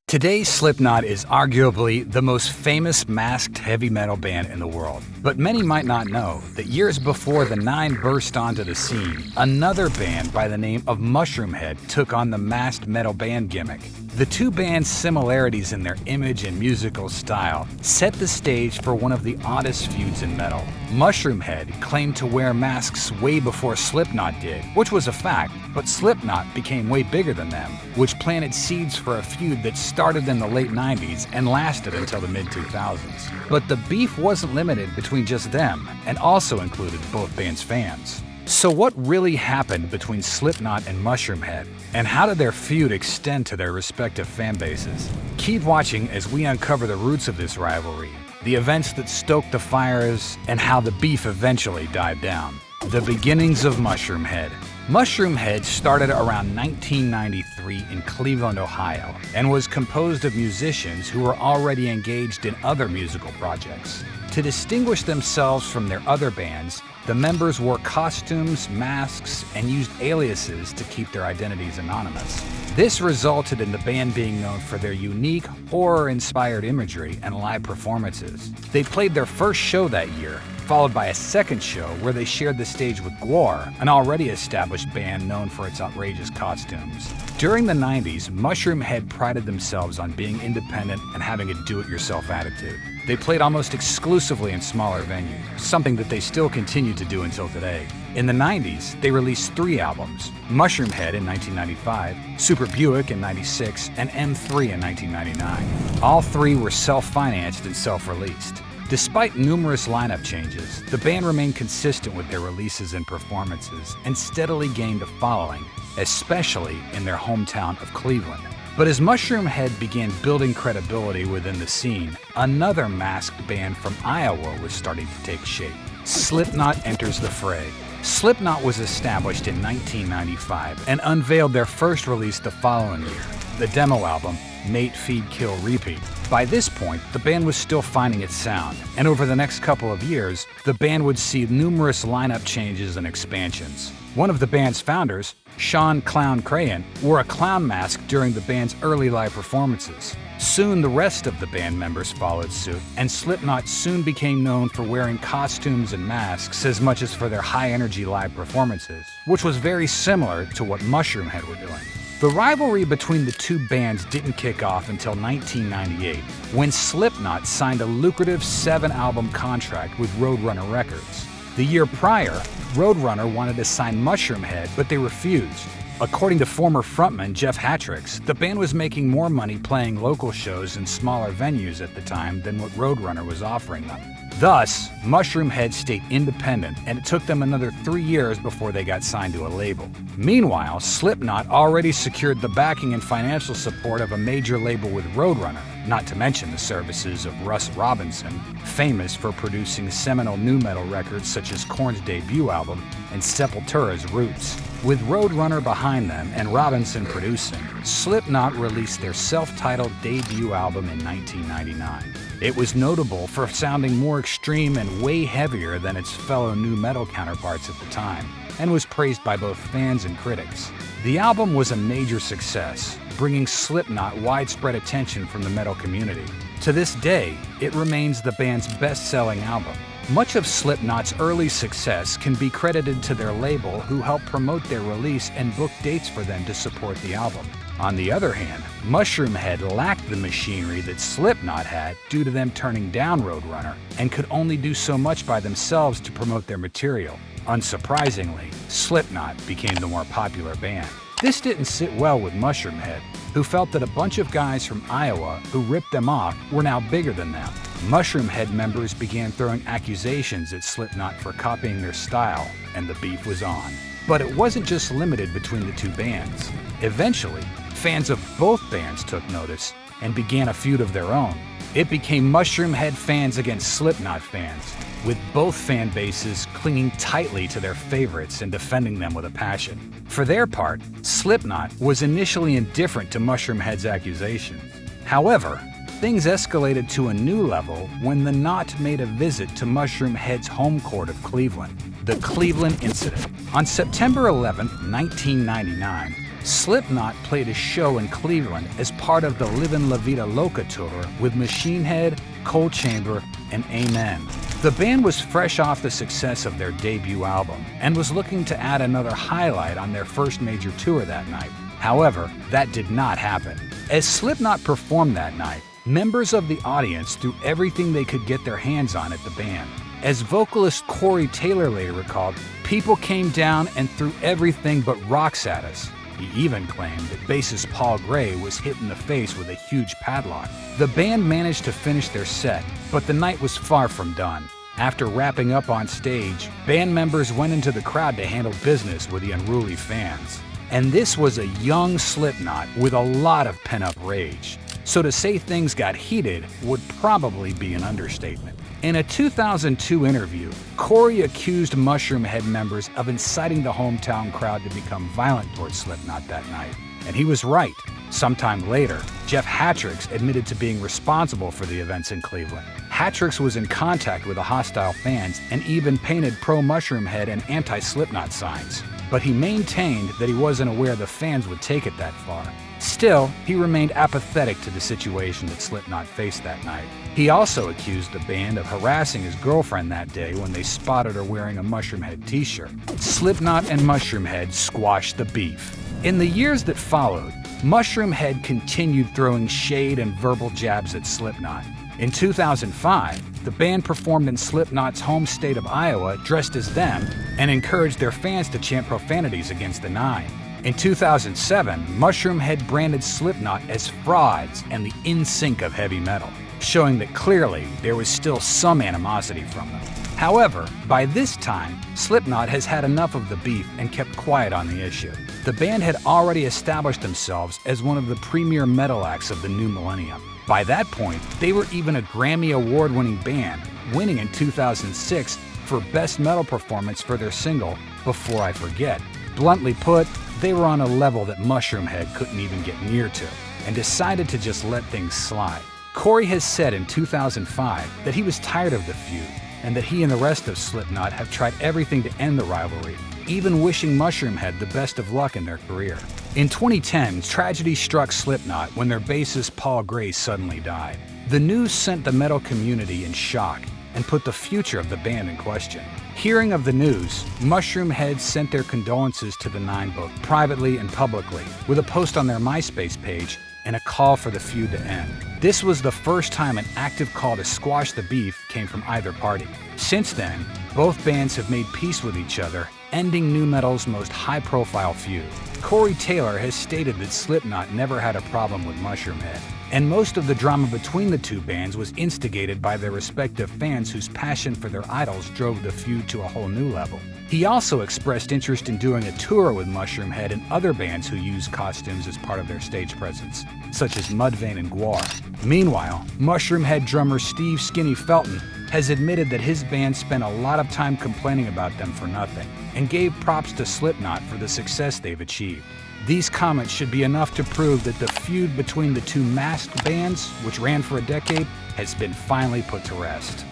Today, Slipknot is arguably the most famous masked heavy metal band in the world. But many might not know that years before the Nine burst onto the scene, another band by the name of Mushroomhead took on the masked metal band gimmick. The two bands' similarities in their image and musical style set the stage for one of the oddest feuds in metal. Mushroomhead claimed to wear masks way before Slipknot did, which was a fact, but Slipknot became way bigger than them, which planted seeds for a feud that started in the late 90s and lasted until the mid-2000s. But the beef wasn't limited between just them, and also included both bands' fans. So what really happened between Slipknot and Mushroomhead, and how did their feud extend to their respective fan bases? Keep watching as we uncover the roots of this rivalry, the events that stoked the fires, and how the beef eventually died down. The beginnings of Mushroomhead. Mushroomhead started around 1993 in Cleveland, Ohio, and was composed of musicians who were already engaged in other musical projects. To distinguish themselves from their other bands, the members wore costumes, masks, and used aliases to keep their identities anonymous. This resulted in the band being known for their unique, horror-inspired imagery and live performances. They played their first show that year, followed by a second show where they shared the stage with Gwar, an already established band known for its outrageous costumes. During the 90s, Mushroomhead prided themselves on being independent and having a do-it-yourself attitude. They played almost exclusively in smaller venues, something that they still continue to do until today. In the 90s, they released 3 albums: Mushroomhead in 1995, Super Buick in '96, and M3 in 1999. All 3 were self-financed and self-released. Despite numerous lineup changes, the band remained consistent with their releases and performances and steadily gained a following, especially in their hometown of Cleveland. But as Mushroomhead began building credibility within the scene, another masked band from Iowa was starting to take shape. Slipknot enters the fray. Slipknot was established in 1995 and unveiled their first release the following year, the demo album, Mate, Feed, Kill, Repeat. By this point, the band was still finding its sound, and over the next couple of years, the band would see numerous lineup changes and expansions. One of the band's founders, Sean "Clown" Crahan, wore a clown mask during the band's early live performances. Soon the rest of the band members followed suit, and Slipknot soon became known for wearing costumes and masks as much as for their high-energy live performances, which was very similar to what Mushroomhead were doing. The rivalry between the two bands didn't kick off until 1998, when Slipknot signed a lucrative 7-album contract with Roadrunner Records. The year prior, Roadrunner wanted to sign Mushroomhead, but they refused. According to former frontman Jeff Hattricks, the band was making more money playing local shows in smaller venues at the time than what Roadrunner was offering them. Thus, Mushroomhead stayed independent, and it took them another 3 years before they got signed to a label. Meanwhile, Slipknot already secured the backing and financial support of a major label with Roadrunner, not to mention the services of Russ Robinson, famous for producing seminal nu metal records such as Korn's debut album and Sepultura's Roots. With Roadrunner behind them and Robinson producing, Slipknot released their self-titled debut album in 1999. It was notable for sounding more extreme and way heavier than its fellow nu metal counterparts at the time, and was praised by both fans and critics. The album was a major success, bringing Slipknot widespread attention from the metal community. To this day, it remains the band's best-selling album. Much of Slipknot's early success can be credited to their label, who helped promote their release and book dates for them to support the album. On the other hand, Mushroomhead lacked the machinery that Slipknot had due to them turning down Roadrunner, and could only do so much by themselves to promote their material. Unsurprisingly, Slipknot became the more popular band. This didn't sit well with Mushroomhead, who felt that a bunch of guys from Iowa who ripped them off were now bigger than them. Mushroomhead members began throwing accusations at Slipknot for copying their style, and the beef was on. But it wasn't just limited between the two bands. Eventually, fans of both bands took notice and began a feud of their own. It became Mushroomhead fans against Slipknot fans, with both fan bases clinging tightly to their favorites and defending them with a passion. For their part, Slipknot was initially indifferent to Mushroomhead's accusations. However, things escalated to a new level when the Knot made a visit to Mushroomhead's home court of Cleveland, the Cleveland Incident. On September 11, 1999, Slipknot played a show in Cleveland as part of the Livin' La Vida Loca tour with Machine Head, Cold Chamber, and Amen. The band was fresh off the success of their debut album and was looking to add another highlight on their first major tour that night. However, that did not happen. As Slipknot performed that night, members of the audience threw everything they could get their hands on at the band. As vocalist Corey Taylor later recalled, people came down and threw everything but rocks at us. He even claimed that bassist Paul Gray was hit in the face with a huge padlock. The band managed to finish their set, but the night was far from done. After wrapping up on stage, band members went into the crowd to handle business with the unruly fans. And this was a young Slipknot with a lot of pent-up rage. So to say things got heated would probably be an understatement. In a 2002 interview, Corey accused Mushroomhead members of inciting the hometown crowd to become violent towards Slipknot that night. And he was right. Sometime later, Jeff Hattricks admitted to being responsible for the events in Cleveland. Hattricks was in contact with the hostile fans and even painted pro-Mushroomhead and anti-Slipknot signs. But he maintained that he wasn't aware the fans would take it that far. Still, he remained apathetic to the situation that Slipknot faced that night. He also accused the band of harassing his girlfriend that day when they spotted her wearing a Mushroomhead t-shirt. Slipknot and Mushroomhead squashed the beef. In the years that followed, Mushroomhead continued throwing shade and verbal jabs at Slipknot. In 2005, the band performed in Slipknot's home state of Iowa dressed as them and encouraged their fans to chant profanities against the Nine. In 2007, Mushroomhead branded Slipknot as frauds and the in-sync of heavy metal, showing that clearly there was still some animosity from them. However, by this time, Slipknot has had enough of the beef and kept quiet on the issue. The band had already established themselves as one of the premier metal acts of the new millennium. By that point, they were even a Grammy Award-winning band, winning in 2006 for Best Metal Performance for their single, Before I Forget. Bluntly put, they were on a level that Mushroomhead couldn't even get near to, and decided to just let things slide. Corey has said in 2005 that he was tired of the feud, and that he and the rest of Slipknot have tried everything to end the rivalry, even wishing Mushroomhead the best of luck in their career. In 2010, tragedy struck Slipknot when their bassist Paul Gray suddenly died. The news sent the metal community in shock and put the future of the band in question. Hearing of the news, Mushroomhead sent their condolences to the Nine both privately and publicly, with a post on their MySpace page and a call for the feud to end. This was the first time an active call to squash the beef came from either party. Since then, both bands have made peace with each other, ending nu metal's most high-profile feud. Corey Taylor has stated that Slipknot never had a problem with Mushroomhead, and most of the drama between the two bands was instigated by their respective fans whose passion for their idols drove the feud to a whole new level. He also expressed interest in doing a tour with Mushroomhead and other bands who use costumes as part of their stage presence, such as Mudvayne and Gwar. Meanwhile, Mushroomhead drummer Steve Skinny Felton has admitted that his band spent a lot of time complaining about them for nothing, and gave props to Slipknot for the success they've achieved. These comments should be enough to prove that the feud between the two masked bands, which ran for a decade, has been finally put to rest.